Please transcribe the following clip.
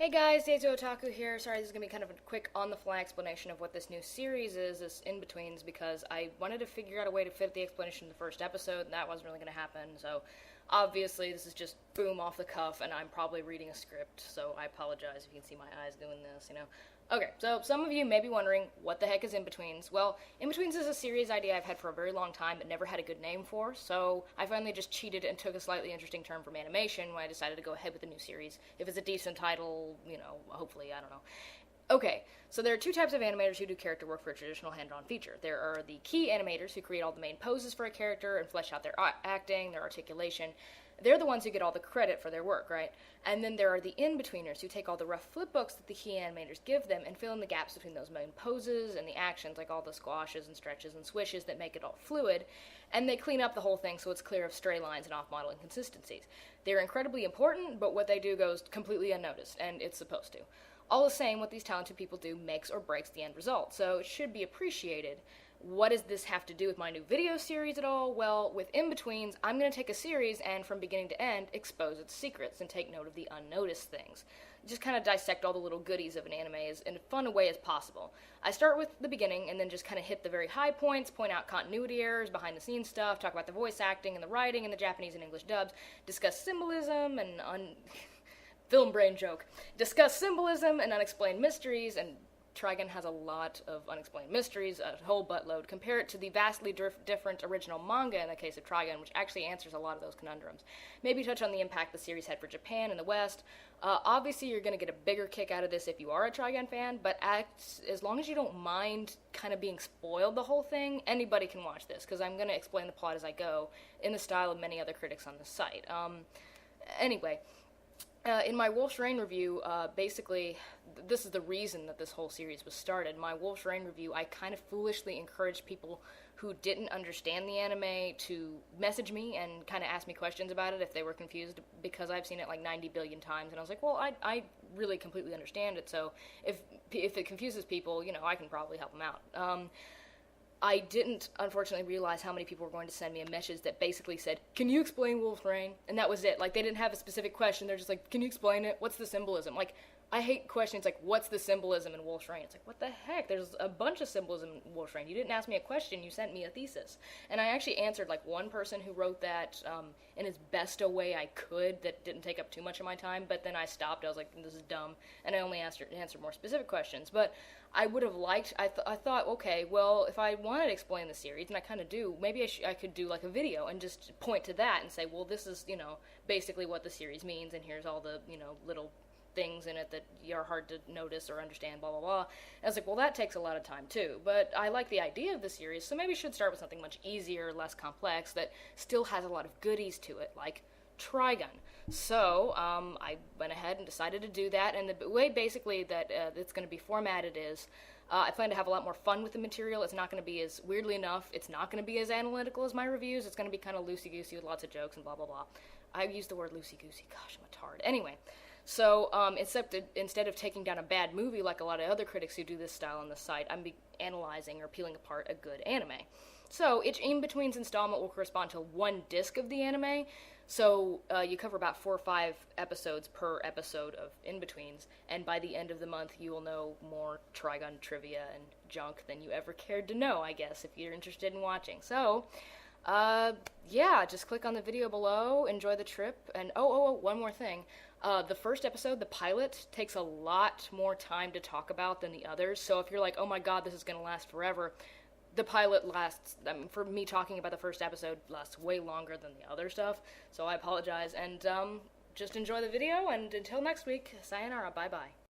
Hey guys, Jesu Otaku here. Sorry, this is going to be kind of a quick on-the-fly explanation of what this new series is, this Inbetweens, because I wanted to figure out a way to fit the explanation in the first episode, and that wasn't really going to happen, so obviously this is just boom off the cuff, and I'm probably reading a script, so I apologize if you can see my eyes doing this. Okay, so some of you may be wondering, what the heck is Inbetweens? Well, Inbetweens is a series idea I've had for a very long time but never had a good name for, so I finally just cheated and took a slightly interesting term from animation when I decided to go ahead with the new series. If it's a decent title, hopefully, I don't know. Okay, so there are two types of animators who do character work for a traditional hand-drawn feature. There are the key animators who create all the main poses for a character and flesh out their acting, their articulation. They're the ones who get all the credit for their work, right? And then there are the in-betweeners who take all the rough flipbooks that the key animators give them and fill in the gaps between those main poses and the actions, like all the squashes and stretches and swishes that make it all fluid, and they clean up the whole thing so it's clear of stray lines and off-model inconsistencies. They're incredibly important, but what they do goes completely unnoticed, and it's supposed to. All the same, what these talented people do makes or breaks the end result, so it should be appreciated. What does this have to do with my new video series at all? Well, with Inbetweens, I'm going to take a series and, from beginning to end, expose its secrets and take note of the unnoticed things. Just kind of dissect all the little goodies of an anime as in as fun a way as possible. I start with the beginning and then just kind of hit the very high points, point out continuity errors, behind-the-scenes stuff, talk about the voice acting and the writing and the Japanese and English dubs, discuss symbolism and film brain joke. Discuss symbolism and unexplained mysteries, and Trigun has a lot of unexplained mysteries, a whole buttload. Compare it to the vastly different original manga in the case of Trigun, which actually answers a lot of those conundrums. Maybe touch on the impact the series had for Japan and the West. Obviously, you're going to get a bigger kick out of this if you are a Trigun fan, but as long as you don't mind kind of being spoiled the whole thing, anybody can watch this, because I'm going to explain the plot as I go, in the style of many other critics on the site. Anyway, in my Wolf's Rain review, basically, this is the reason that this whole series was started. My Wolf's Rain review, I kind of foolishly encouraged people who didn't understand the anime to message me and kind of ask me questions about it if they were confused, because I've seen it like 90 billion times, and I was like, well, I really completely understand it, so if it confuses people, I can probably help them out. I didn't, unfortunately, realize how many people were going to send me a message that basically said, can you explain Wolf's Rain? And that was it. Like, they didn't have a specific question. They're just like, can you explain it? What's the symbolism? Like, I hate questions like, what's the symbolism in Wolf's Rain? It's like, what the heck? There's a bunch of symbolism in Wolf's Rain. You didn't ask me a question. You sent me a thesis. And I actually answered, like, one person who wrote that in as best a way I could that didn't take up too much of my time, but then I stopped. I was like, this is dumb. And I only answered more specific questions. But I would have liked, I thought, okay, well, if I wanted to explain the series, and I kind of do, maybe I could do, like, a video and just point to that and say, well, this is, basically what the series means, and here's all the, little things in it that are hard to notice or understand, blah, blah, blah. And I was like, well, that takes a lot of time, too. But I like the idea of the series, so maybe I should start with something much easier, less complex, that still has a lot of goodies to it, like Trigun. So, I went ahead and decided to do that, and the way basically that it's going to be formatted is, I plan to have a lot more fun with the material. It's not going to be as, weirdly enough, it's not going to be as analytical as my reviews. It's going to be kind of loosey-goosey with lots of jokes and blah, blah, blah. I used the word loosey-goosey. Gosh, I'm a tard. Anyway, so instead of taking down a bad movie like a lot of other critics who do this style on the site, I'm analyzing or peeling apart a good anime. So each Inbetweens installment will correspond to one disc of the anime. So you cover about 4 or 5 episodes per episode of Inbetweens, and by the end of the month you will know more Trigun trivia and junk than you ever cared to know, I guess, if you're interested in watching. So, yeah, just click on the video below, enjoy the trip, and one more thing. The first episode, the pilot, takes a lot more time to talk about than the others, so if you're like, oh my god, this is going to last forever, the pilot lasts, for me talking about the first episode, lasts way longer than the other stuff, so I apologize, and just enjoy the video, and until next week, sayonara, bye-bye.